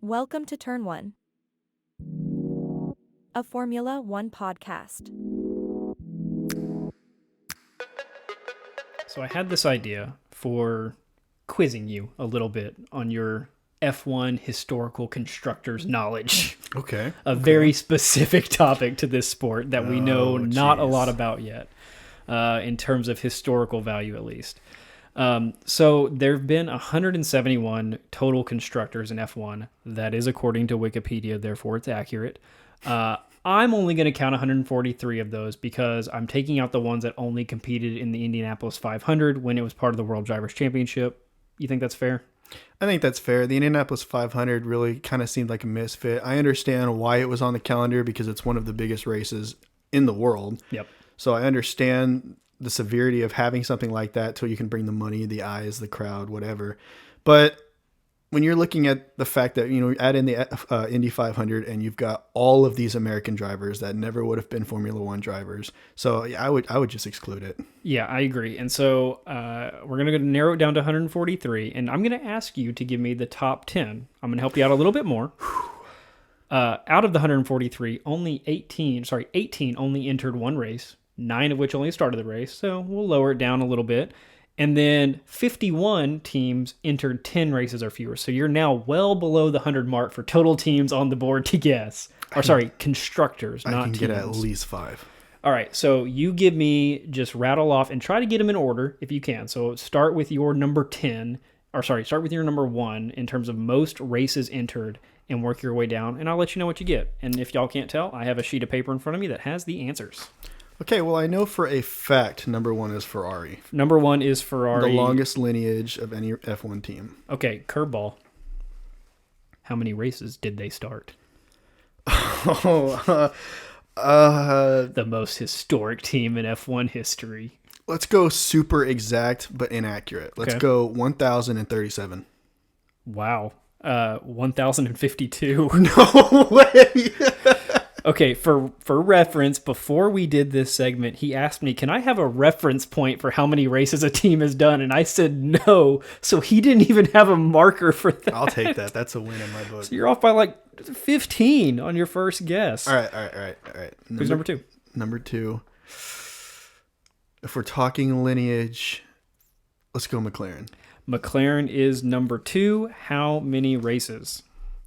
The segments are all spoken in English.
Welcome to Turn 1, a Formula One podcast. So I had this idea for quizzing you a little bit on your F1 historical constructors knowledge. Okay. A very specific topic to this sport that we know not a lot about yet, in terms of historical value at least. So there have been 171 total constructors in F1. That is according to Wikipedia, therefore it's accurate. I'm only going to count 143 of those because I'm taking out the ones that only competed in the Indianapolis 500 when it was part of the World Drivers' Championship. You think that's fair? I think that's fair. The Indianapolis 500 really kind of seemed like a misfit. I understand why it was on the calendar because it's one of the biggest races in the world. Yep. So I understand the severity of having something like that till you can bring the money, the eyes, the crowd, whatever. But when you're looking at the fact that, add in the Indy 500 and you've got all of these American drivers that never would have been Formula One drivers. So yeah, I would just exclude it. Yeah, I agree. And so we're going to narrow it down to 143. And I'm going to ask you to give me the top 10. I'm going to help you out a little bit more. Out of the 143, 18 only entered one race, 9 of which only started the race. So we'll lower it down a little bit. And then 51 teams entered 10 races or fewer. So you're now well below the 100 mark for total teams on the board to guess. Constructors, not teams. I can get at least 5. All right, so you give me, just rattle off and try to get them in order if you can. So start with your number 10, start with your number 1 in terms of most races entered and work your way down, and I'll let you know what you get. And if y'all can't tell, I have a sheet of paper in front of me that has the answers. Okay, well, I know for a fact number 1 is Ferrari. Number 1 is Ferrari. The longest lineage of any F1 team. Okay, curveball. How many races did they start? The most historic team in F1 history. Let's go super exact but inaccurate. Let's go 1,037. Wow. 1,052. No way. Okay, for reference, before we did this segment, he asked me, can I have a reference point for how many races a team has done? And I said no, so he didn't even have a marker for that. I'll take that. That's a win in my book. So you're off by like 15 on your first guess. All right. Who's number 2? Number 2. If we're talking lineage, let's go McLaren. McLaren is number 2. How many races?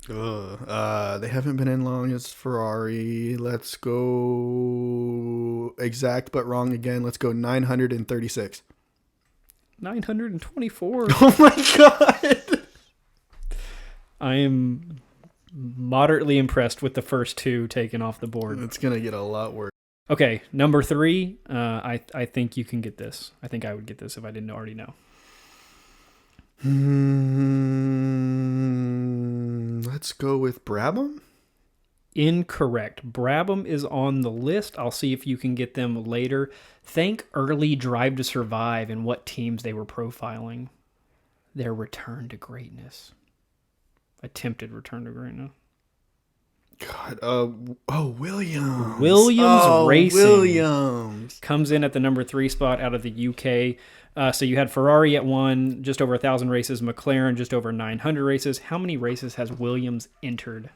They haven't been in long as Ferrari. Let's go exact but wrong again. Let's go 936. 924. Oh my god. I am moderately impressed with the first 2 taken off the board. It's going to get a lot worse. Okay, number 3. I think you can get this. I think I would get this if I didn't already know. Let's go with Brabham. Incorrect. Brabham is on the list. I'll see if you can get them later. Think early Drive to Survive and what teams they were profiling. Their return to greatness. Attempted return to greatness. God. Williams. Racing. Williams. Comes in at the number 3 spot out of the UK. So you had Ferrari at 1, just over 1,000 races. McLaren, just over 900 races. How many races has Williams entered?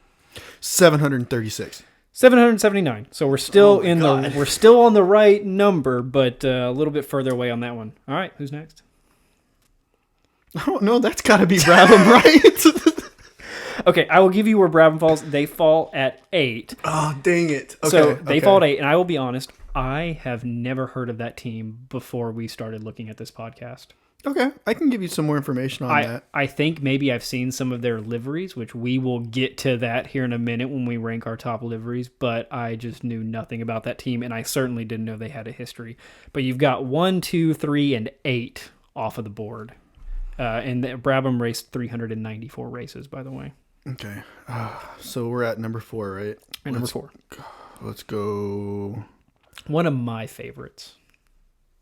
736. 779. So we're still we're still on the right number, but a little bit further away on that one. All right, who's next? I don't know. That's got to be Brabham, right? Okay, I will give you where Brabham falls. They fall at 8. Oh, dang it. Okay, so they fall at 8, and I will be honest, I have never heard of that team before we started looking at this podcast. Okay, I can give you some more information on that. I think maybe I've seen some of their liveries, which we will get to that here in a minute when we rank our top liveries, but I just knew nothing about that team, and I certainly didn't know they had a history. But you've got 1, 2, 3, and 8 off of the board. And Brabham raced 394 races, by the way. Okay, so we're at number 4, right? Number 4. Let's go... One of my favorites.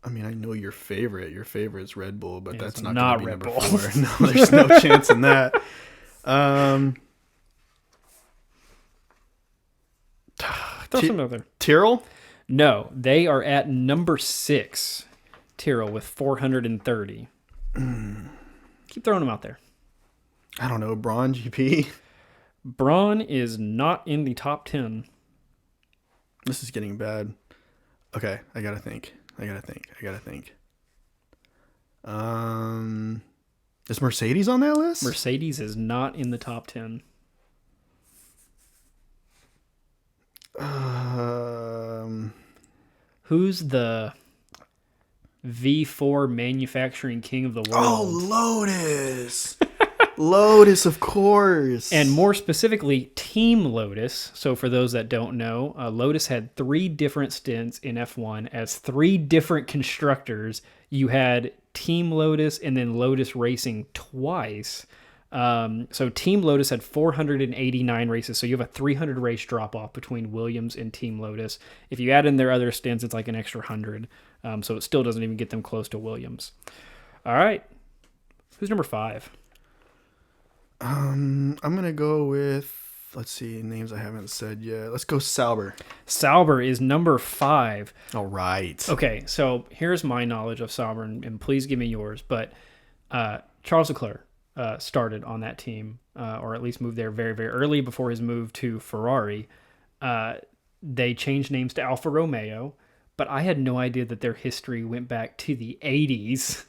I mean, I know your favorite. Your favorite's Red Bull, but that's not not going to be Red number Bull. 4. No, there's no chance in that. Throw some out there. Tyrrell? No, they are at number 6. Tyrrell with 430. Keep throwing them out there. I don't know. Braun GP? Braun is not in the top 10. This is getting bad. Okay, I gotta think. Is Mercedes on that list? Mercedes is not in the top 10. Who's the V4 manufacturing king of the world? Oh, Lotus. Lotus, of course. And more specifically, Team Lotus. So for those that don't know, Lotus had 3 different stints in F1 as 3 different constructors. You had Team Lotus and then Lotus Racing twice. So Team Lotus had 489 races. So you have a 300 race drop off between Williams and Team Lotus. If you add in their other stints, it's like an extra 100. So it still doesn't even get them close to Williams. All right. Who's number 5? I'm going to go with, let's see, names I haven't said yet. Let's go Sauber. Sauber is number 5. All right. Okay, so here's my knowledge of Sauber, and please give me yours. But Charles Leclerc started on that team, or at least moved there very, very early before his move to Ferrari. They changed names to Alfa Romeo, but I had no idea that their history went back to the 80s.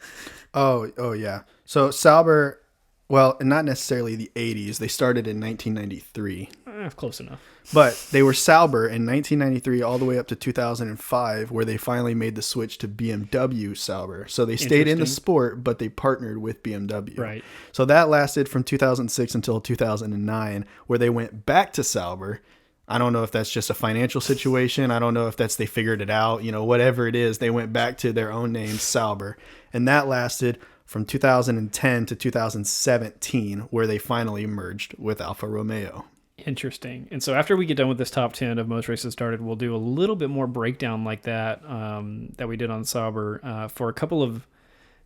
Oh yeah. So Sauber... Well, not necessarily the 80s. They started in 1993. Close enough. But they were Sauber in 1993 all the way up to 2005, where they finally made the switch to BMW Sauber. So they stayed in the sport, but they partnered with BMW. Right. So that lasted from 2006 until 2009, where they went back to Sauber. I don't know if that's just a financial situation. I don't know if that's they figured it out. Whatever it is, they went back to their own name, Sauber. And that lasted from 2010 to 2017, where they finally merged with Alfa Romeo. Interesting. And so after we get done with this top 10 of most races started, we'll do a little bit more breakdown like that that we did on Sauber for a couple of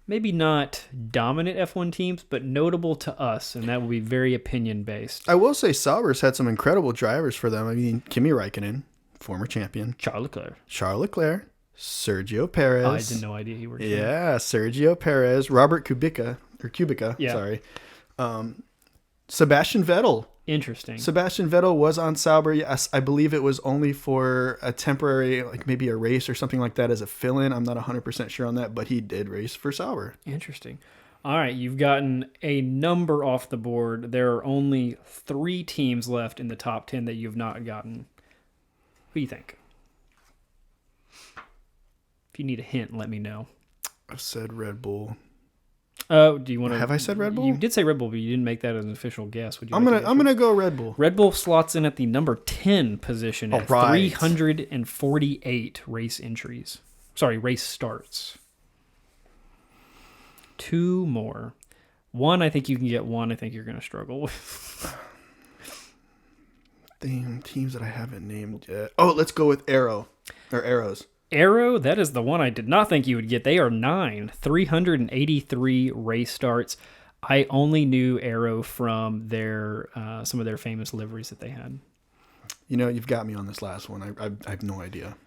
maybe not dominant F1 teams, but notable to us, and that will be very opinion-based. I will say Sauber's had some incredible drivers for them. I mean, Kimi Räikkönen, former champion. Charles Leclerc. Sergio Perez. I had no idea he worked there. Yeah, Sergio Perez. Robert Kubica. Yeah. Sorry. Sebastian Vettel. Interesting. Sebastian Vettel was on Sauber. Yes, I believe it was only for a temporary, like maybe a race or something like that as a fill-in. I'm not 100% sure on that, but he did race for Sauber. Interesting. All right, you've gotten a number off the board. There are only 3 teams left in the top 10 that you've not gotten. What do you think? If you need a hint, let me know. I've said Red Bull. Oh, do you want to? Have I said Red Bull? You did say Red Bull, but you didn't make that as an official guess. Would you? I'm gonna go Red Bull. Red Bull slots in at the number 10 position at 348 race entries. Sorry, race starts. 2 more. 1, I think you can get. 1, I think you're going to struggle with. Damn, teams that I haven't named yet. Oh, let's go with Arrows. Arrow, that is the one I did not think you would get. They are 9, 383 race starts. I only knew Arrow from their some of their famous liveries that they had. You've got me on this last one. I have no idea.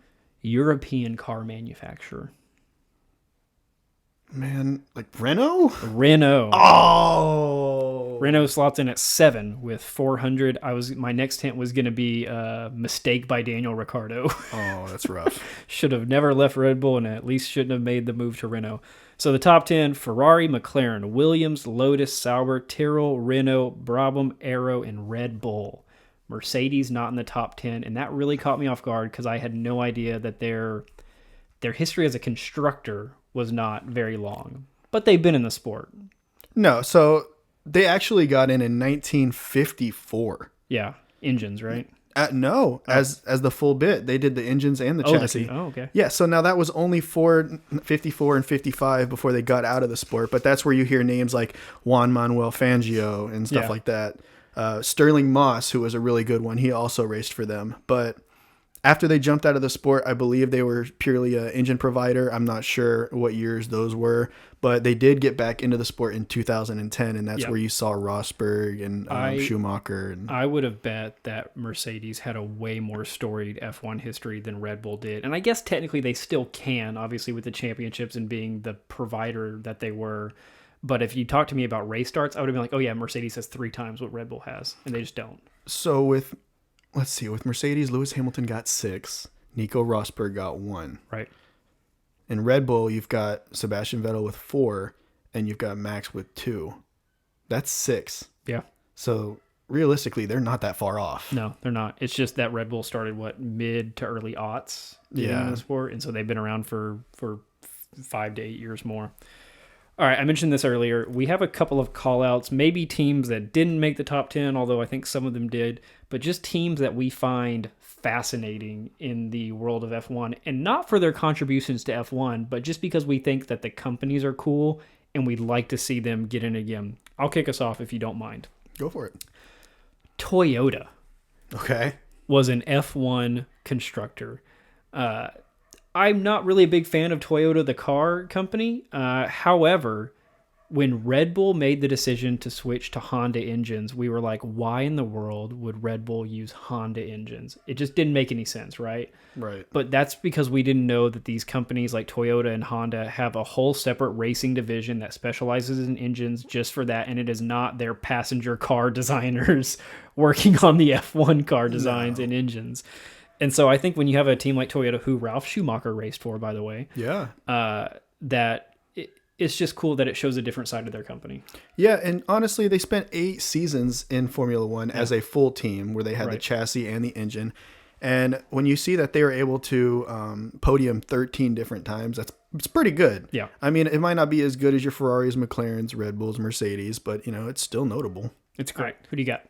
European car manufacturer. Man, like Renault? Oh! Renault slots in at 7 with 400. My next hint was going to be mistake by Daniel Ricciardo. Oh, that's rough. Should have never left Red Bull and at least shouldn't have made the move to Renault. So the top 10, Ferrari, McLaren, Williams, Lotus, Sauber, Tyrrell, Renault, Brabham, Arrow, and Red Bull. Mercedes not in the top 10, and that really caught me off guard because I had no idea that their history as a constructor was not very long. But they've been in the sport. No, so they actually got in 1954. Yeah, engines, right? No, as the full bit. They did the engines and the chassis. Okay. Yeah, so now that was only for 54 and 55 before they got out of the sport, but that's where you hear names like Juan Manuel Fangio and stuff like that. Sterling Moss, who was a really good one, he also raced for them. But after they jumped out of the sport, I believe they were purely an engine provider. I'm not sure what years those were, but they did get back into the sport in 2010, and that's where you saw Rosberg and Schumacher. And I would have bet that Mercedes had a way more storied F1 history than Red Bull did. And I guess technically they still can, obviously with the championships and being the provider that they were. But if you talk to me about race starts, I would have been like, oh yeah, Mercedes has 3 times what Red Bull has, and they just don't. So let's see, with Mercedes, Lewis Hamilton got 6. Nico Rosberg got 1. Right. In Red Bull, you've got Sebastian Vettel with 4, and you've got Max with 2. That's 6. Yeah. So realistically, they're not that far off. No, they're not. It's just that Red Bull started mid to early aughts in the sport, and so they've been around for 5 to 8 years more. All right, I mentioned this earlier. We have a couple of call-outs, maybe teams that didn't make the top 10, although I think some of them did, but just teams that we find fascinating in the world of F1, and not for their contributions to F1, but just because we think that the companies are cool and we'd like to see them get in again. I'll kick us off if you don't mind. Go for it. Toyota Okay. was an F1 constructor. I'm not really a big fan of Toyota, the car company. However, when Red Bull made the decision to switch to Honda engines, we were like, why in the world would Red Bull use Honda engines? It just didn't make any sense, right? Right. But that's because we didn't know that these companies like Toyota and Honda have a whole separate racing division that specializes in engines just for that, and it is not their passenger car designers working on the F1 car designs and engines. And so I think when you have a team like Toyota, who Ralph Schumacher raced for, by the way, Yeah. It's just cool that it shows a different side of their company. Yeah, and honestly, they spent 8 seasons in Formula One as a full team where they had the chassis and the engine. And when you see that they were able to podium 13 different times, it's pretty good. Yeah. I mean, it might not be as good as your Ferraris, McLarens, Red Bulls, Mercedes, but, it's still notable. It's great. Who do you got?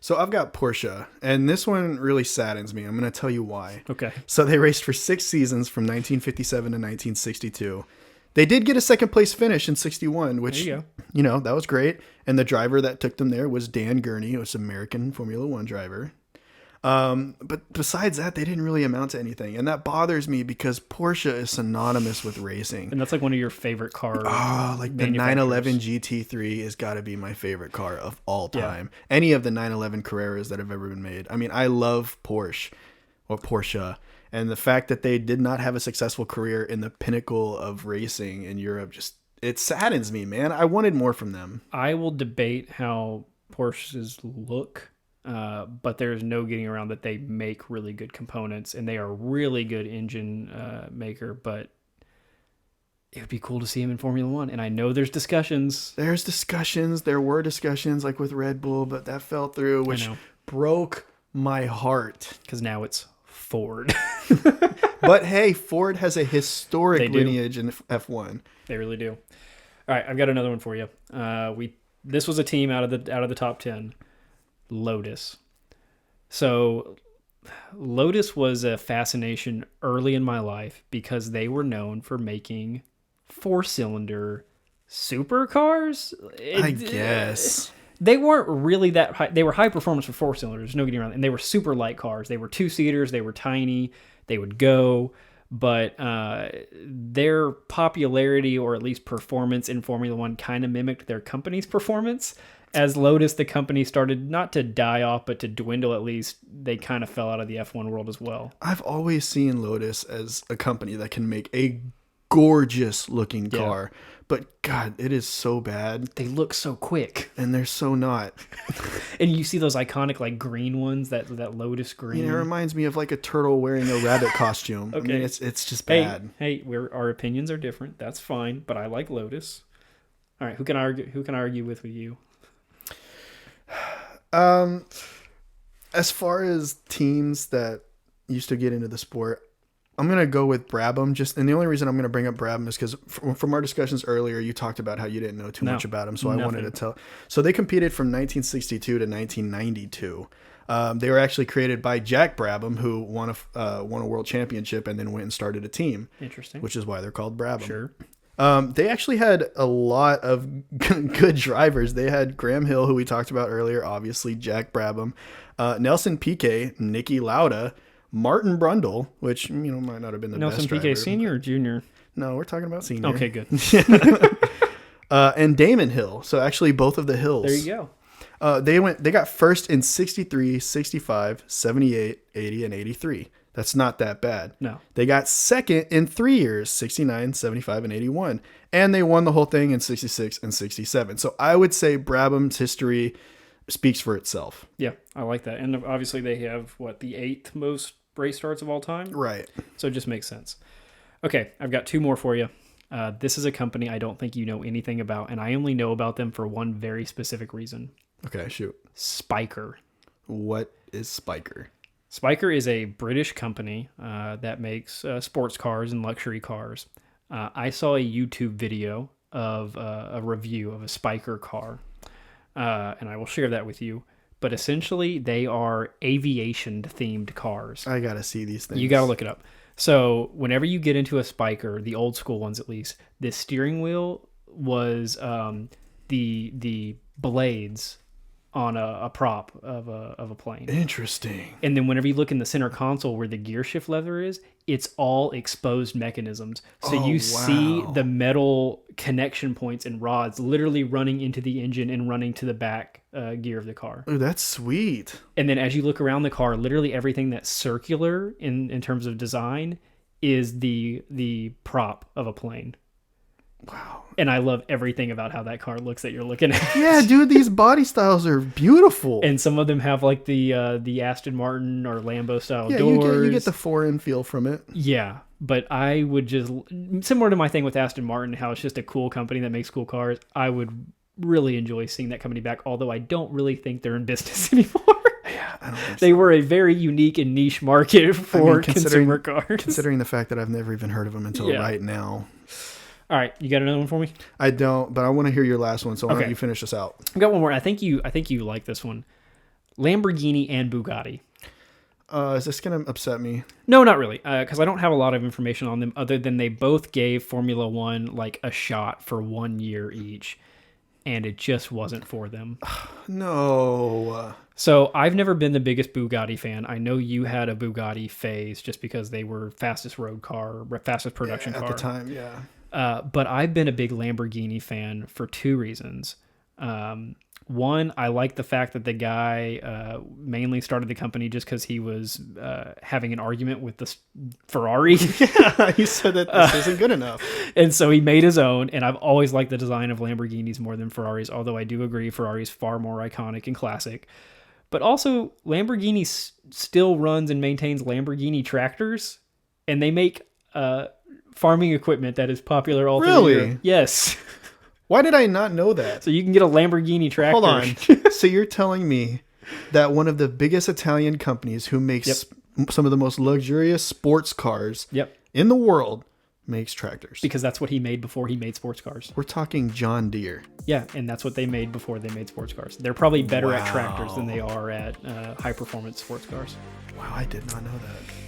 So I've got Porsche, and this one really saddens me. I'm going to tell you why. Okay. So they raced for 6 seasons from 1957 to 1962. They did get a second place finish in 61, which, There you that was great. And the driver that took them there was Dan Gurney, who was an American Formula One driver. But besides that, they didn't really amount to anything. And that bothers me because Porsche is synonymous with racing. And that's like one of your favorite cars. Like the 911 GT3 has got to be my favorite car of all time. Yeah. Any of the 911 Carreras that have ever been made. I mean, I love Porsche. And the fact that they did not have a successful career in the pinnacle of racing in Europe, it saddens me, man. I wanted more from them. I will debate how Porsches look, but there's no getting around that they make really good components, and they are a really good engine maker, but it would be cool to see him in Formula One. And I know there's discussions. There were discussions like with Red Bull, but that fell through, which broke my heart. Because now it's Ford. But hey, Ford has a historic lineage in F1. They really do. All right, I've got another one for you. This was a team out of the top 10, Lotus. So Lotus was a fascination early in my life because they were known for making 4-cylinder supercars. I guess. They weren't really that high. They were high performance for 4-cylinders, no getting around. And they were super light cars. They were 2-seaters. They were tiny. They would go. But their popularity, or at least performance in Formula One, kind of mimicked their company's performance. As Lotus, the company, started not to die off, but to dwindle at least, they kind of fell out of the F1 world as well. I've always seen Lotus as a company that can make a gorgeous looking car. But God, it is so bad. They look so quick. And they're so not. And you see those iconic like green ones, that Lotus green. It reminds me of like a turtle wearing a rabbit costume. Okay. I mean, it's just bad. Hey, our opinions are different. That's fine, but I like Lotus. All right, who can I argue with you? As far as teams that used to get into the sport, I'm going to go with Brabham. And the only reason I'm going to bring up Brabham is because from our discussions earlier, you talked about how you didn't know too much about them. So I wanted to tell. So they competed from 1962 to 1992. They were actually created by Jack Brabham, who won a world championship and then went and started a team. Interesting. Which is why they're called Brabham. Sure. They actually had a lot of good drivers. They had Graham Hill, who we talked about earlier, obviously Jack Brabham, Nelson Piquet, Niki Lauda, Martin Brundle, which might not have been the Nelson best driver. Piquet senior or junior? No, we're talking about senior. Okay, good. And Damon Hill. So actually both of the Hills. There you go. They got first in 63, 65, 78, 80, and 83. That's not that bad. No. They got second in 3 years, 69, 75, and 81. And they won the whole thing in 66 and 67. So I would say Brabham's history speaks for itself. Yeah, I like that. And obviously they have, the 8th most race starts of all time? Right. So it just makes sense. Okay, I've got 2 more for you. This is a company I don't think you know anything about, and I only know about them for one very specific reason. Okay, shoot. Spiker. What is Spiker? Spiker is a British company that makes sports cars and luxury cars. I saw a YouTube video of a review of a Spiker car, and I will share that with you. But essentially, they are aviation-themed cars. I gotta see these things. You gotta look it up. So whenever you get into a Spiker, the old school ones at least, the steering wheel was the blades on a prop of a plane. Interesting. And then whenever you look in the center console where the gear shift lever is, it's all exposed mechanisms. So you see the metal connection points and rods literally running into the engine and running to the back gear of the car. Oh, that's sweet. And then as you look around the car, literally everything that's circular in terms of design is the prop of a plane. Wow. And I love everything about how that car looks that you're looking at. Yeah, dude, these body styles are beautiful. And some of them have like the Aston Martin or Lambo style yeah, doors. you get the foreign feel from it. Yeah, but I would just, similar to my thing with Aston Martin, how it's just a cool company that makes cool cars, I would really enjoy seeing that company back, although I don't really think they're in business anymore. Yeah, I don't think They so. were a very unique and niche market for consumer cars. Considering the fact that I've never even heard of them until right now. All right, you got another one for me? I don't, but I want to hear your last one, so why don't you finish this out? I've got one more. I think you like this one. Lamborghini and Bugatti. Is this going to upset me? No, not really, because I don't have a lot of information on them other than they both gave Formula One like a shot for 1 year each, and it just wasn't for them. No. So I've never been the biggest Bugatti fan. I know you had a Bugatti phase just because they were fastest road car, fastest production car. At the time, yeah. But I've been a big Lamborghini fan for 2 reasons. One, I like the fact that the guy mainly started the company just because he was having an argument with the Ferrari. Yeah, he said that this isn't good enough. And so he made his own. And I've always liked the design of Lamborghinis more than Ferraris, although I do agree Ferrari's far more iconic and classic. But also, Lamborghini still runs and maintains Lamborghini tractors, and they make farming equipment that is popular all through Europe. Yes. Why did I not know that? So you can get a Lamborghini tractor. Hold on. So you're telling me that one of the biggest Italian companies who makes some of the most luxurious sports cars in the world makes tractors? Because that's what he made before he made sports cars. We're talking John Deere. Yeah, and that's what they made before they made sports cars. They're probably better at tractors than they are at high-performance sports cars. Wow, I did not know that.